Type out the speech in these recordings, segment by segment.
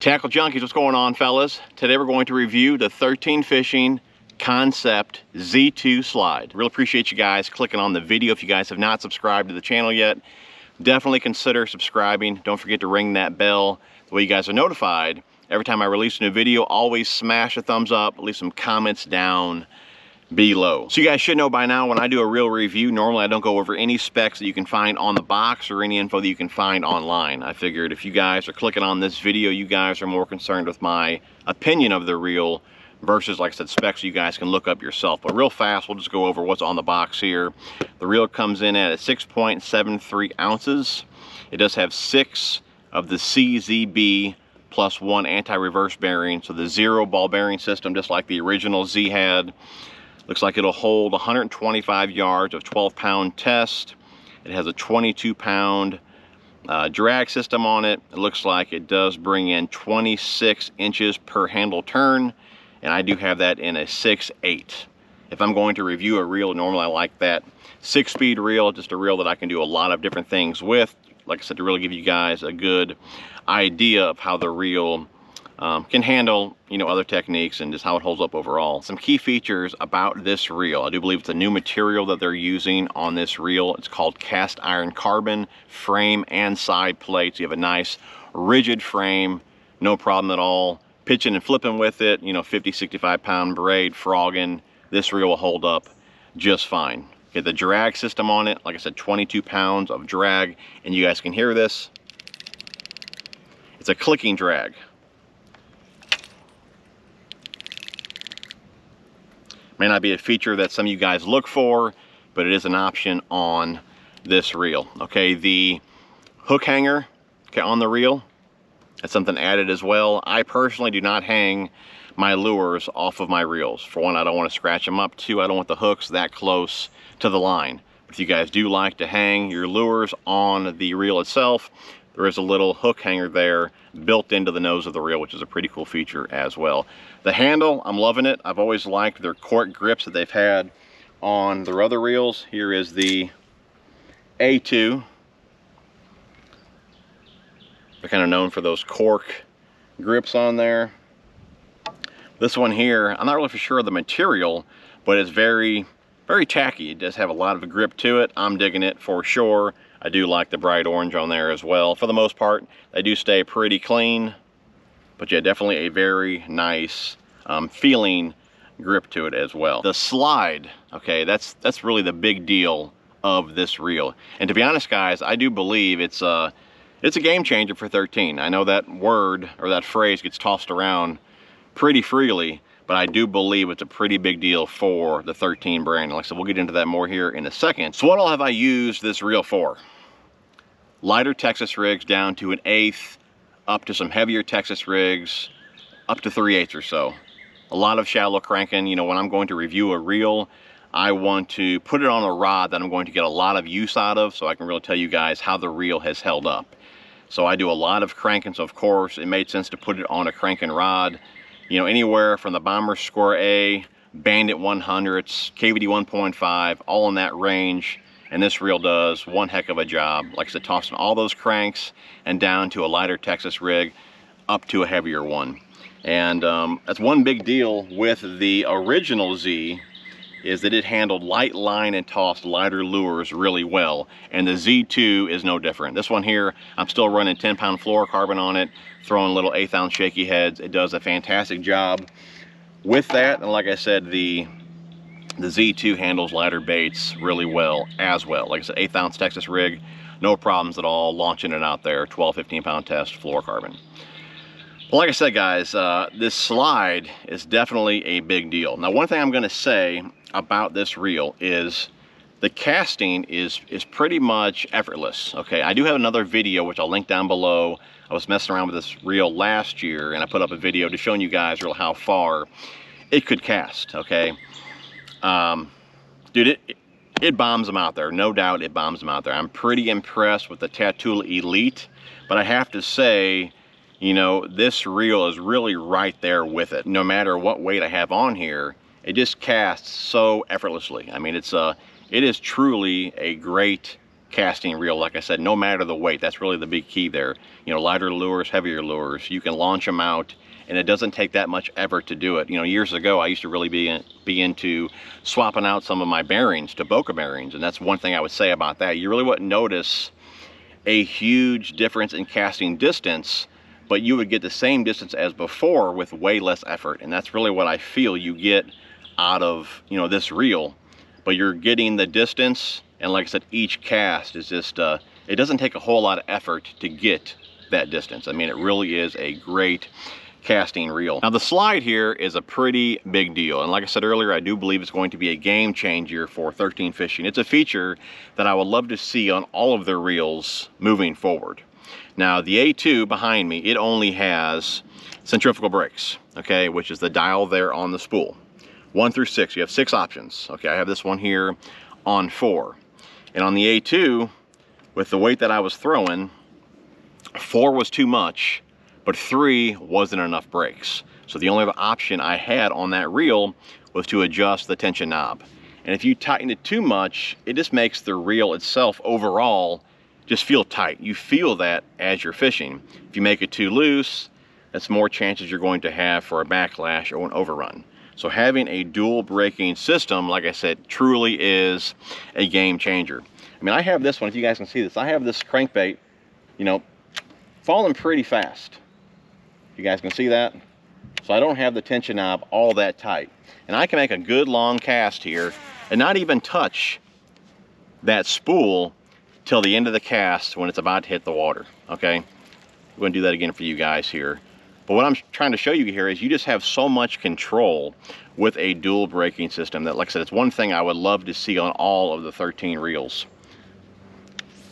Tackle Junkies, what's going on, fellas? Today we're going to review the 13 Fishing Concept Z2 slide. Really appreciate you guys clicking on the video. If you guys have not subscribed to the channel yet, definitely consider subscribing. Don't forget to ring that bell. The way you guys are notified every time I release a new video. Always smash a thumbs up, leave some comments down below. So you guys should know by now, when I do a real review, normally I don't go over any specs that you can find on the box or any info that you can find online. I figured if you guys are clicking on this video, you guys are more concerned with my opinion of the reel versus, like I said, specs you guys can look up yourself. But real fast, we'll just go over what's on the box here. The reel comes in at 6.73 ounces. It does have 6 of the CZB plus 1 anti-reverse bearing, so the 0 ball bearing system, just like the original Z had. Looks like it'll hold 125 yards of 12-pound test. It has a 22-pound drag system on it. It looks like it does bring in 26 inches per handle turn, and I do have that in a 6.8. If I'm going to review a reel, normally I like that 6-speed reel, just a reel that I can do a lot of different things with. Like I said, to really give you guys a good idea of how the reel can handle, other techniques and just how it holds up overall. Some key features about this reel. I do believe it's a new material that they're using on this reel. It's called cast iron carbon frame and side plates. You have a nice rigid frame, no problem at all. Pitching and flipping with it, 50, 65-pound braid, frogging, this reel will hold up just fine. Get the drag system on it. Like I said, 22 pounds of drag, and you guys can hear this. It's a clicking drag. May not be a feature that some of you guys look for, but it is an option on this reel. Okay, the hook hanger, on the reel, that's something added as well. I personally do not hang my lures off of my reels. For one, I don't want to scratch them up. Two, I don't want the hooks that close to the line. But if you guys do like to hang your lures on the reel itself, there is a little hook hanger there built into the nose of the reel, which is a pretty cool feature as well. The handle, I'm loving it. I've always liked their cork grips that they've had on their other reels. Here is the A2. They're kind of known for those cork grips on there. This one here, I'm not really for sure of the material, but it's very, very tacky. It does have a lot of grip to it. I'm digging it for sure. I do like the bright orange on there as well. For the most part, they do stay pretty clean, but yeah, definitely a very nice feeling grip to it as well. The slide, okay, that's really the big deal of this reel. And to be honest, guys, I do believe it's a game changer for 13. I know that word or that phrase gets tossed around pretty freely, but I do believe it's a pretty big deal for the 13 brand. Like I said, we'll get into that more here in a second. So what all have I used this reel for? Lighter Texas rigs down to an 1/8, up to some heavier Texas rigs, up to 3/8 or so. A lot of shallow cranking. When I'm going to review a reel, I want to put it on a rod that I'm going to get a lot of use out of, so I can really tell you guys how the reel has held up. So I do a lot of cranking, so of course it made sense to put it on a cranking rod. Anywhere from the Bomber Square A, Bandit 100s, KVD 1.5, all in that range. And this reel does one heck of a job. Like I said, tossing all those cranks and down to a lighter Texas rig, up to a heavier one. And that's one big deal with the original Z, is that it handled light line and tossed lighter lures really well. And the Z2 is no different. This one here, I'm still running 10-pound fluorocarbon on it, throwing little 1/8 ounce shaky heads. It does a fantastic job with that. And like I said, the Z2 handles lighter baits really well as well. Like I said, 1/8 ounce Texas rig, no problems at all, launching it out there, 12, 15-pound test fluorocarbon. Well, like I said, guys, this slide is definitely a big deal. Now, one thing I'm going to say about this reel is the casting is pretty much effortless. Okay, I do have another video which I'll link down below. I was messing around with this reel last year, and I put up a video to showing you guys really how far it could cast. Okay, dude, it bombs them out there. No doubt, it bombs them out there. I'm pretty impressed with the Tatula Elite, but I have to say, this reel is really right there with it. No matter what weight I have on here, it just casts so effortlessly. I mean, it is truly a great casting reel. Like I said, no matter the weight, that's really the big key there. You know, lighter lures, heavier lures, you can launch them out, and it doesn't take that much effort to do it. You know, years ago, I used to really be into swapping out some of my bearings to Boca bearings, and that's one thing I would say about that. You really wouldn't notice a huge difference in casting distance, but you would get the same distance as before with way less effort, and that's really what I feel you get out of, you know, this reel. But you're getting the distance, and like I said, each cast is just, it doesn't take a whole lot of effort to get that distance. I mean, it really is a great casting reel. Now the slide here is a pretty big deal, and like I said earlier, I do believe it's going to be a game changer for 13 fishing. It's a feature that I would love to see on all of their reels moving forward. Now the A2 behind me, it only has centrifugal brakes, okay, which is the dial there on the spool. 1 through 6, you have 6 options. Okay, I have this one here on 4. And on the A2, with the weight that I was throwing, 4 was too much, but 3 wasn't enough brakes. So the only other option I had on that reel was to adjust the tension knob. And if you tighten it too much, it just makes the reel itself overall just feel tight. You feel that as you're fishing. If you make it too loose, that's more chances you're going to have for a backlash or an overrun. So having a dual braking system, like I said, truly is a game changer. I mean, I have this one, if you guys can see this, I have this crankbait, you know, falling pretty fast. You guys can see that? So I don't have the tension knob all that tight. And I can make a good long cast here and not even touch that spool till the end of the cast when it's about to hit the water, okay? We're gonna do that again for you guys here. But what I'm trying to show you here is you just have so much control with a dual braking system that, like I said, it's one thing I would love to see on all of the 13 reels.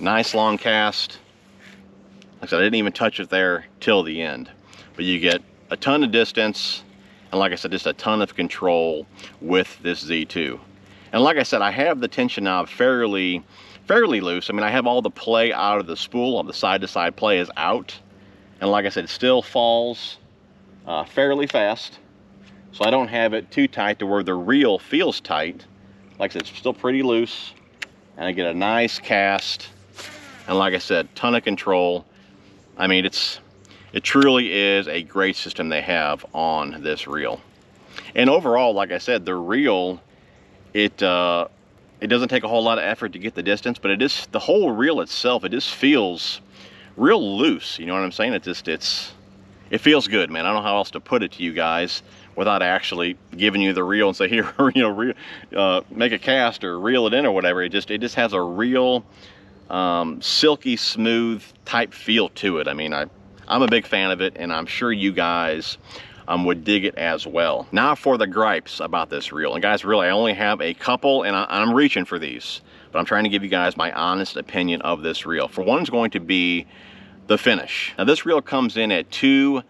Nice long cast. Like I said, I didn't even touch it there till the end. But you get a ton of distance, and like I said, just a ton of control with this Z2. And like I said, I have the tension knob fairly loose. I mean, I have all the play out of the spool, all the side-to-side play is out. And like I said, it still falls fairly fast. So I don't have it too tight to where the reel feels tight. Like I said, it's still pretty loose. And I get a nice cast. And like I said, ton of control. I mean, it truly is a great system they have on this reel. And overall, like I said, the reel, it doesn't take a whole lot of effort to get the distance, but the whole reel itself, it just feels real loose. You know what I'm saying? It feels good, man. I don't know how else to put it to you guys without actually giving you the reel and say, here, you know, make a cast or reel it in or whatever. It just has a real silky smooth type feel to it. I mean, I'm a big fan of it, and I'm sure you guys would dig it as well. Now for the gripes about this reel. And guys, really, I only have a couple, and I'm reaching for these, but I'm trying to give you guys my honest opinion of this reel. For one is going to be the finish. Now this reel comes in at $275,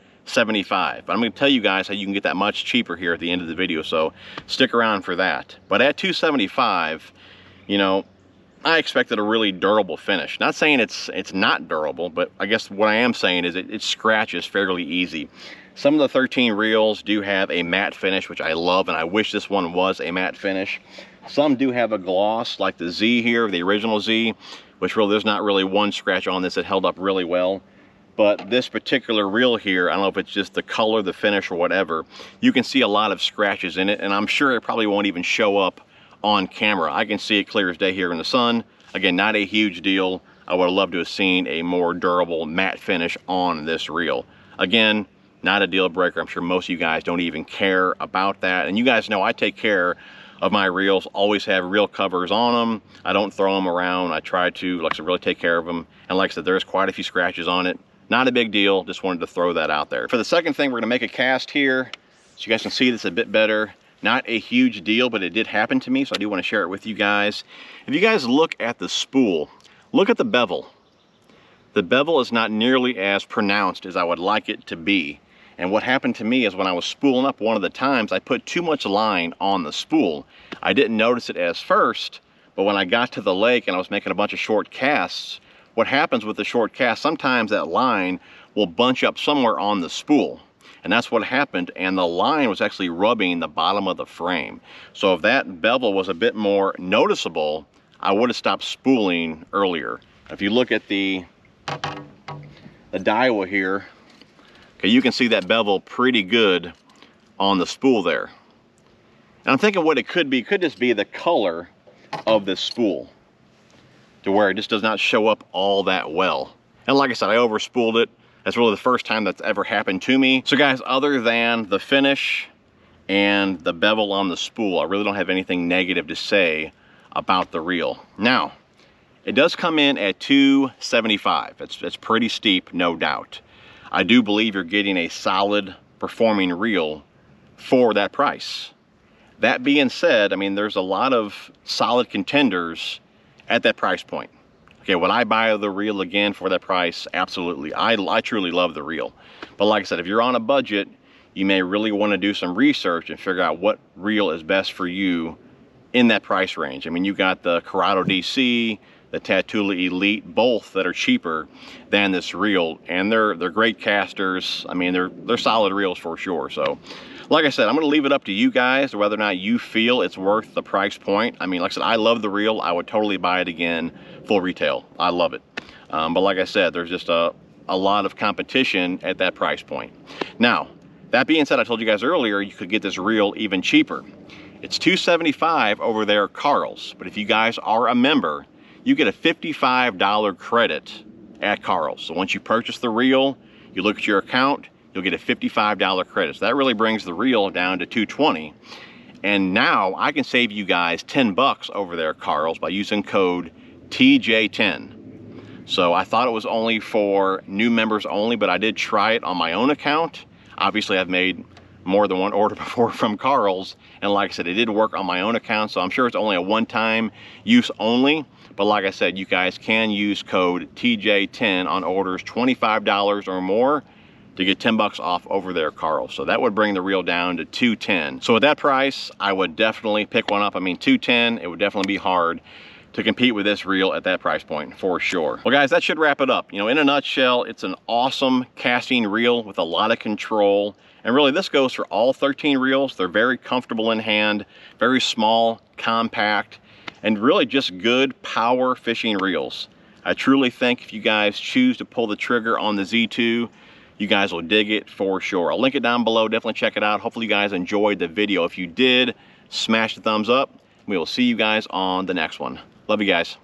but I'm going to tell you guys how you can get that much cheaper here at the end of the video, so stick around for that. But at $275, you know, I expected a really durable finish. Not saying it's not durable, but I guess what I am saying is it scratches fairly easy. Some of the 13 reels do have a matte finish, which I love, and I wish this one was a matte finish. Some do have a gloss, like the Z here, the original Z, which really, there's not really one scratch on this that held up really well. But this particular reel here, I don't know if it's just the color, the finish, or whatever, you can see a lot of scratches in it, and I'm sure it probably won't even show up on camera. I can see it clear as day here in the sun. Again, not a huge deal. I would have loved to have seen a more durable matte finish on this reel. Again, not a deal breaker. I'm sure most of you guys don't even care about that. And you guys know I take care of my reels, always have reel covers on them. I don't throw them around. I try to, like I said, really take care of them. And like I said, there's quite a few scratches on it. Not a big deal, just wanted to throw that out there. For the second thing, we're gonna make a cast here so you guys can see this a bit better. Not a huge deal, but it did happen to me, so I do want to share it with you guys. If you guys look at the spool, look at the bevel. The bevel is not nearly as pronounced as I would like it to be. And what happened to me is when I was spooling up one of the times, I put too much line on the spool. I didn't notice it as first, but when I got to the lake and I was making a bunch of short casts, what happens with the short cast, sometimes that line will bunch up somewhere on the spool. And that's what happened, and the line was actually rubbing the bottom of the frame. So if that bevel was a bit more noticeable, I would have stopped spooling earlier. If you look at the Daiwa here, okay, you can see that bevel pretty good on the spool there. And I'm thinking what it could just be the color of this spool, to where it just does not show up all that well. And like I said, I over spooled it. That's really the first time that's ever happened to me. So guys, other than the finish and the bevel on the spool, I really don't have anything negative to say about the reel. Now, it does come in at $275. It's pretty steep, no doubt. I do believe you're getting a solid performing reel for that price. That being said, I mean, there's a lot of solid contenders at that price point. Okay, would I buy the reel again for that price? Absolutely. I truly love the reel. But like I said, if you're on a budget, you may really want to do some research and figure out what reel is best for you in that price range. I mean, you got the Corrado DC, the Tatula Elite, both that are cheaper than this reel, and they're great casters. I mean, they're solid reels for sure. So like I said, I'm gonna leave it up to you guys whether or not you feel it's worth the price point. I mean, like I said, I love the reel. I would totally buy it again full retail. I love it. But like I said, there's just a lot of competition at that price point. Now, that being said, I told you guys earlier you could get this reel even cheaper. It's $275 over there at Carl's, but if you guys are a member, you get a $55 credit at Carl's. So once you purchase the reel, you look at your account, you'll get a $55 credit. So that really brings the reel down to $220. And now I can save you guys 10 bucks over there at Carl's by using code TJ10. So I thought it was only for new members only, but I did try it on my own account. Obviously, I've made more than one order before from Carl's, and like I said, it did work on my own account, so I'm sure it's only a one-time use only. But like I said, you guys can use code TJ10 on orders $25 or more to get 10 bucks off over there, Carl. So that would bring the reel down to $210. So at that price, I would definitely pick one up. I mean, $210, it would definitely be hard to compete with this reel at that price point for sure. Well guys, that should wrap it up. You know, in a nutshell, it's an awesome casting reel with a lot of control. And really this goes for all 13 reels. They're very comfortable in hand, very small, compact, and really just good power fishing reels. I truly think if you guys choose to pull the trigger on the Z2, you guys will dig it for sure. I'll link it down below. Definitely check it out. Hopefully you guys enjoyed the video. If you did, smash the thumbs up. We will see you guys on the next one. Love you guys.